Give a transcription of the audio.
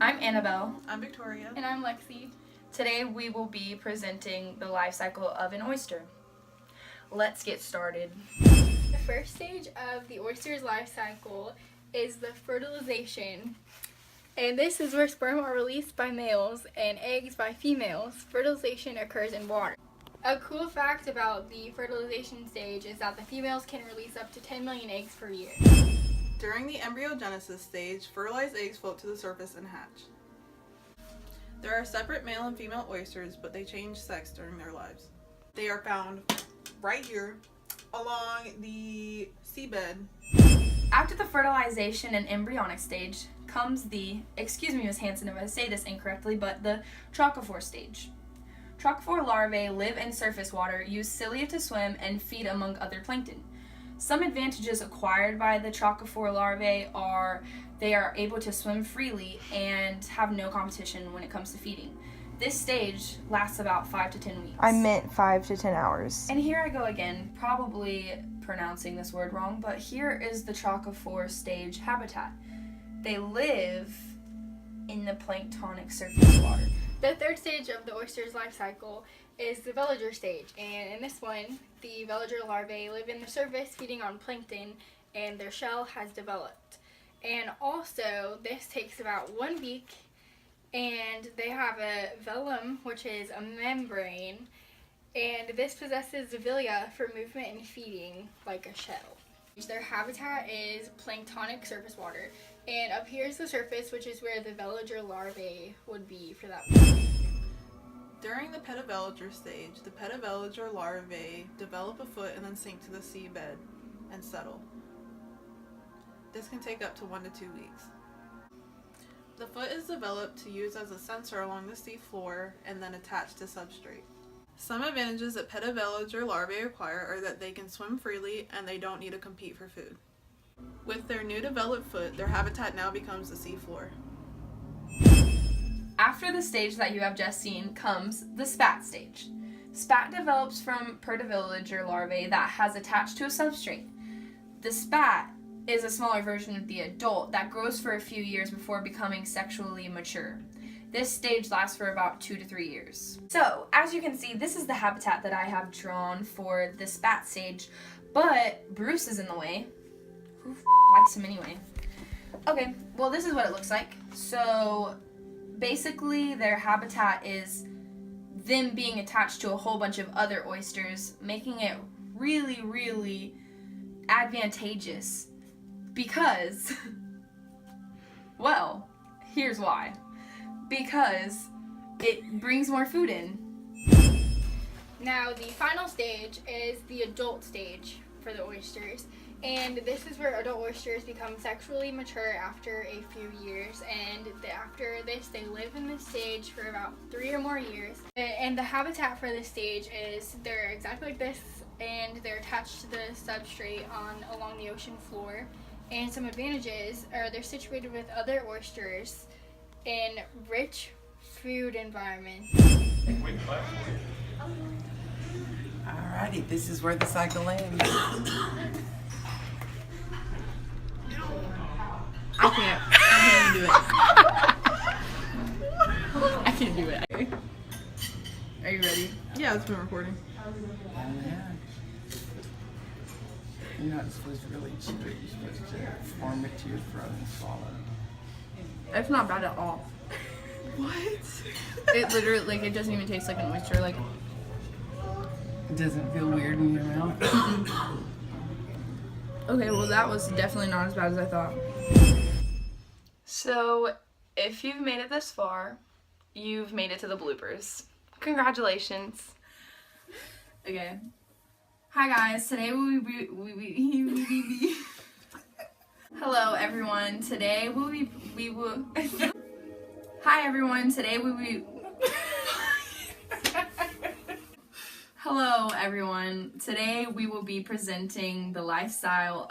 I'm Annabelle. I'm Victoria. And I'm Lexi. Today we will be presenting the life cycle of an oyster. Let's get started. The first stage of the oyster's life cycle is the fertilization. And this is where sperm are released by males and eggs by females. Fertilization occurs in water. A cool fact about the fertilization stage is that the females can release up to 10 million eggs per year. During the embryogenesis stage, fertilized eggs float to the surface and hatch. There are separate male and female oysters, but they change sex during their lives. They are found right here along the seabed. After the fertilization and embryonic stage comes the, excuse me Ms. Hansen if I say this incorrectly, but the trochophore stage. Trochophore larvae live in surface water, use cilia to swim, and feed among other plankton. Some advantages acquired by the trochophore larvae are they are able to swim freely and have no competition when it comes to feeding. This stage lasts about 5 to 10 weeks. I meant 5 to 10 hours. And here I go again, probably pronouncing this word wrong, but here is the trochophore stage habitat. They live in the planktonic surface water. The third stage of the oyster's life cycle is the Belajar stage, and in this one, the Belajar larvae live in the surface feeding on plankton, and their shell has developed. And also, this takes about 1 week, and they have a velum, which is a membrane, and this possesses villia for movement and feeding, like a shell. Their habitat is planktonic surface water, and up here is the surface, which is where the Belajar larvae would be for that week. During the Petal Belajar stage, the Petal Belajar larvae develop a foot and then sink to the seabed and settle. This can take up to 1 to 2 weeks. The foot is developed to use as a sensor along the sea floor and then attached to substrate. Some advantages that Petal Belajar larvae acquire are that they can swim freely and they don't need to compete for food. With their new developed foot, their habitat now becomes the sea floor. After the stage that you have just seen comes the spat stage. Spat develops from Petal Belajar larvae that has attached to a substrate. The spat is a smaller version of the adult that grows for a few years before becoming sexually mature. This stage lasts for about 2 to 3 years. So, as you can see, this is the habitat that I have drawn for the spat stage, but Bruce is in the way. Who likes him anyway? Okay, well this is what it looks like. So, basically their habitat is them being attached to a whole bunch of other oysters, making it really, really advantageous because, well, here's why. Because it brings more food in. Now, the final stage is the adult stage for the oysters, and this is where adult oysters become sexually mature after a few years, and after this they live in this stage for about 3 or more years. And the habitat for this stage is they're exactly like this, and they're attached to the substrate along the ocean floor. And some advantages are they're situated with other oysters in rich food environments. Alrighty, this is where the cycle ends. I can't do it. I can't do it. Are you ready? Yeah, it's been recording. Oh yeah. You're not supposed to really chew it. You're supposed to form it to your throat and swallow it. It's not bad at all. What? It literally, like, it doesn't even taste like an oyster. Like, It doesn't feel weird in your mouth. okay, well that was definitely not as bad as I thought. So, if you've made it this far, you've made it to the bloopers. Congratulations. Okay. Hi guys, today we Hello everyone, today we will Hi everyone, today Hello everyone, today we will be presenting the lifestyle